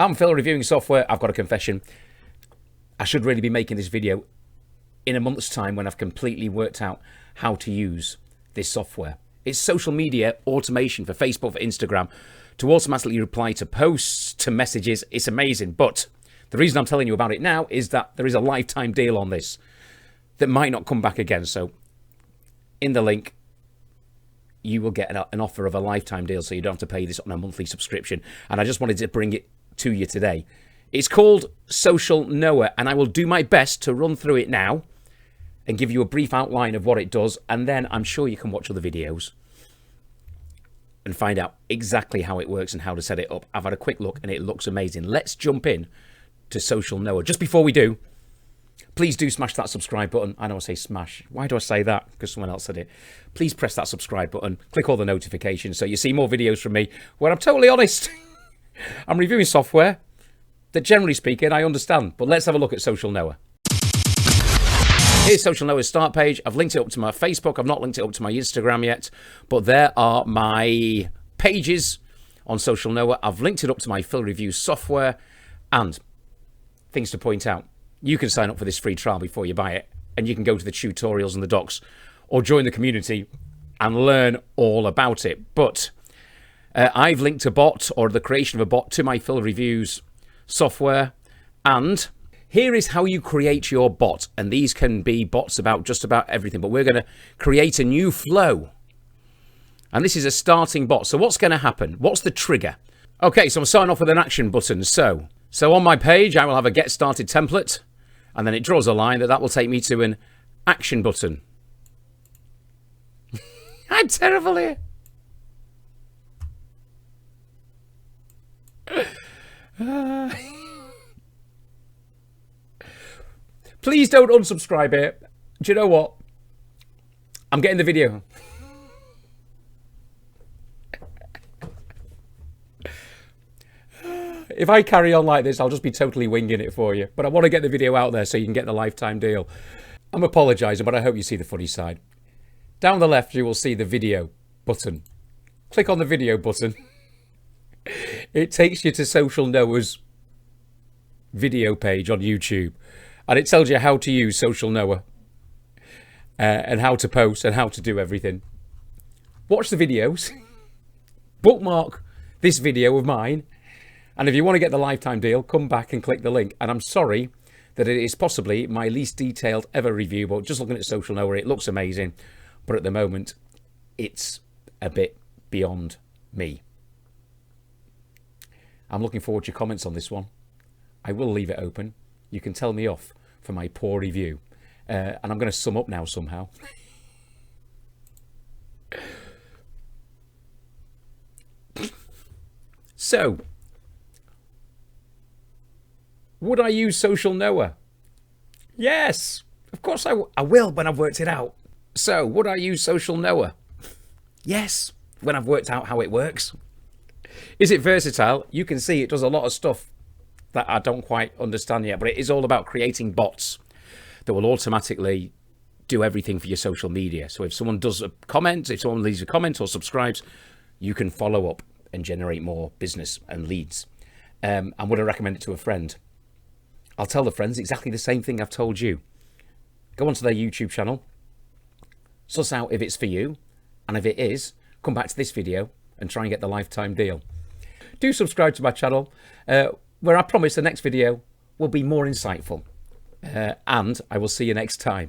I'm Phil, reviewing software. I've got a confession. I should really be making this video in a month's time when I've completely worked out how to use this software. It's social media automation for Facebook, for Instagram, to automatically reply to posts, to messages. It's amazing. But the reason I'm telling you about it now is that there is a lifetime deal on this that might not come back again. So in the link, you will get an offer of a lifetime deal, so you don't have to pay this on a monthly subscription. And I just wanted to bring it to you today. It's called Social Nowa, and I will do my best to run through it now and give you a brief outline of what it does, and then I'm sure you can watch other videos and find out exactly how it works and how to set it up. I've had a quick look and it looks amazing. Let's jump in to Social Nowa. Just before we do, please do smash that subscribe button. I know I say smash. Why do I say that? Because someone else said it. Please press that subscribe button. Click all the notifications so you see more videos from me where I'm totally honest. I'm reviewing software that, generally speaking, I understand. But let's have a look at Social Nowa. Here's Social Nowa's start page. I've linked it up to my Facebook. I've not linked it up to my Instagram yet. But there are my pages on Social Nowa. I've linked it up to my Phil Review software. And things to point out. You can sign up for this free trial before you buy it. And you can go to the tutorials and the docs or join the community and learn all about it. But I've linked a bot, or the creation of a bot, to my Phil Reviews software. And here is how you create your bot. And these can be bots about just about everything. But we're going to create a new flow. And this is a starting bot. So what's going to happen? What's the trigger? Okay, so I'm starting off with an action button. So on my page, I will have a get started template. And then it draws a line that will take me to an action button. I'm terrible here. Please don't unsubscribe here. Do you know what? I'm getting the video. If I carry on like this, I'll just be totally winging it for you. But I want to get the video out there so you can get the lifetime deal. I'm apologising, but I hope you see the funny side. Down the left, you will see the video button. Click on the video button. It takes you to Social Nowa's video page on YouTube. And it tells you how to use Social Nowa. And how to post and how to do everything. Watch the videos. Bookmark this video of mine. And if you want to get the lifetime deal, come back and click the link. And I'm sorry that it is possibly my least detailed ever review, but just looking at Social Nowa, it looks amazing. But at the moment, it's a bit beyond me. I'm looking forward to your comments on this one. I will leave it open. You can tell me off for my poor review. And I'm going to sum up now somehow. So, would I use Social Nowa? Yes, of course I will when I've worked it out. So, would I use Social Nowa? Yes, when I've worked out how it works. Is it versatile? You can see it does a lot of stuff that I don't quite understand yet, but it is all about creating bots that will automatically do everything for your social media. So if someone does a comment, if someone leaves a comment or subscribes, you can follow up and generate more business and leads. And would I recommend it to a friend? I'll tell the friends exactly the same thing I've told you. Go onto their YouTube channel, suss out if it's for you, and if it is, come back to this video and try and get the lifetime deal. Do subscribe to my channel, where I promise the next video will be more insightful. And I will see you next time.